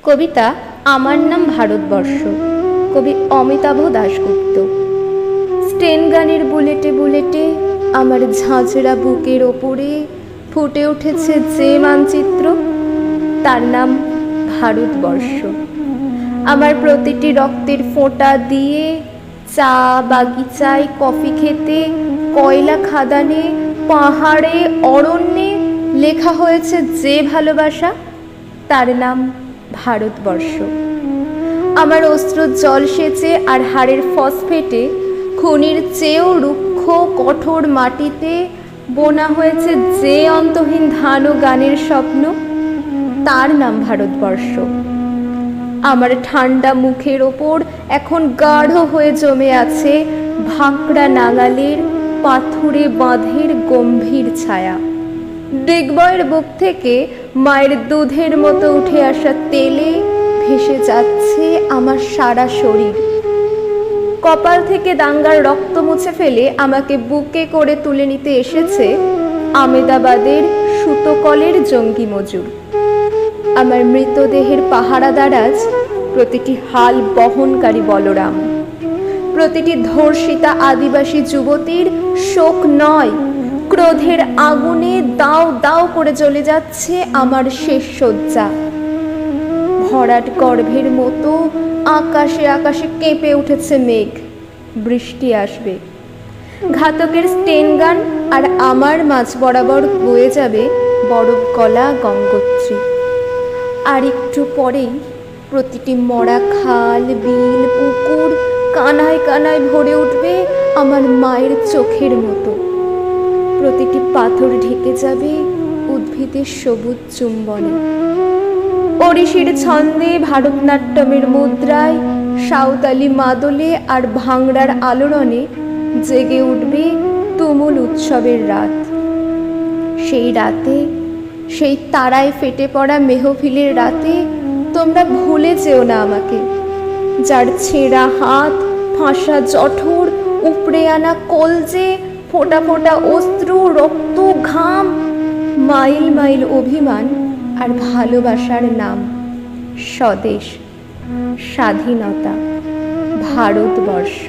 কবিতা আমার নাম ভারতবর্ষ, কবি অমিতাভ দাশগুপ্ত। স্টেন গানের বুলেটে বুলেটে আমার ঝাঁঝরা বুকের ওপরে ফুটে উঠেছে যে মানচিত্র, তার নাম ভারতবর্ষ। আমার প্রতিটি রক্তের ফোঁটা দিয়ে চা বাগিচায়, কফি খেতে, কয়লা খাদানে, পাহাড়ে, অরণ্যে লেখা হয়েছে যে ভালোবাসা, তার নাম ভারতবর্ষ। আমার অশ্রু জল সেচে আর হাড়ের ফসফেটে খনির চেয়েও রুক্ষ কঠোর মাটিতে বোনা হয়েছে যে অন্তহীন ধান ও গানের স্বপ্ন, তার নাম ভারতবর্ষ। আমার ঠান্ডা মুখের ওপর এখন গাঢ় হয়ে জমে আছে ভাকড়া নাগালের পাথুরে বাঁধের গম্ভীর ছায়া। দিগ্বয়ের বুক থেকে মায়ের দুধের মতো উঠে আসা তেলে ভেসে যাচ্ছে আমার সারা শরীর। কপাল থেকে দাঙ্গার রক্ত মুছে ফেলে আমাকে বুকে করে তুলে নিতে এসেছে আমেদাবাদের সুতোকলের জঙ্গি মজুর। আমার মৃতদেহের পাহারাদার আজ প্রতিটি হাল বহনকারী বলরাম, প্রতিটি ধর্ষিতা আদিবাসী যুবতীর শোক নয়, ক্রোধের আগুনে দাও দাও করে জ্বলে যাচ্ছে আমার শেষ শয্যা। ভরাট গর্ভের মতো আকাশে আকাশে কেঁপে উঠেছে মেঘ, বৃষ্টি আসবে। ঘাতকের স্টেন গান আর আমার মাঝ বরাবর বয়ে যাবে বরফ গলা গঙ্গোত্রী। আর একটু পরেই প্রতিটি মরা খাল, বিল, পুকুর কানায় কানায় ভরে উঠবে আমার মায়ের চোখের মতো। প্রতিটি পাথর ঢেকে যাবে উদ্ভিদের সবুজ চুম্বনে। ওড়িশির ছন্দে, ভারতনাট্যমের মুদ্রায়, সাঁওতালি মাদলে আর ভাংড়ার আলোড়নে জেগে উঠবে তুমুল উৎসবের রাত। সেই রাতে, সেই তারায় ফেটে পড়া মেহফিলের রাতে তোমরা ভুলে যেও না আমাকে, যার ছেঁড়া হাত, ফাঁসা জঠর, উপড়ে আনা কলজে, ফোঁটা ফোঁটা অশ্রু, রক্ত, ঘাম, মাইল মাইল অভিমান আর ভালোবাসার নাম স্বদেশ, স্বাধীনতা, ভারতবর্ষ।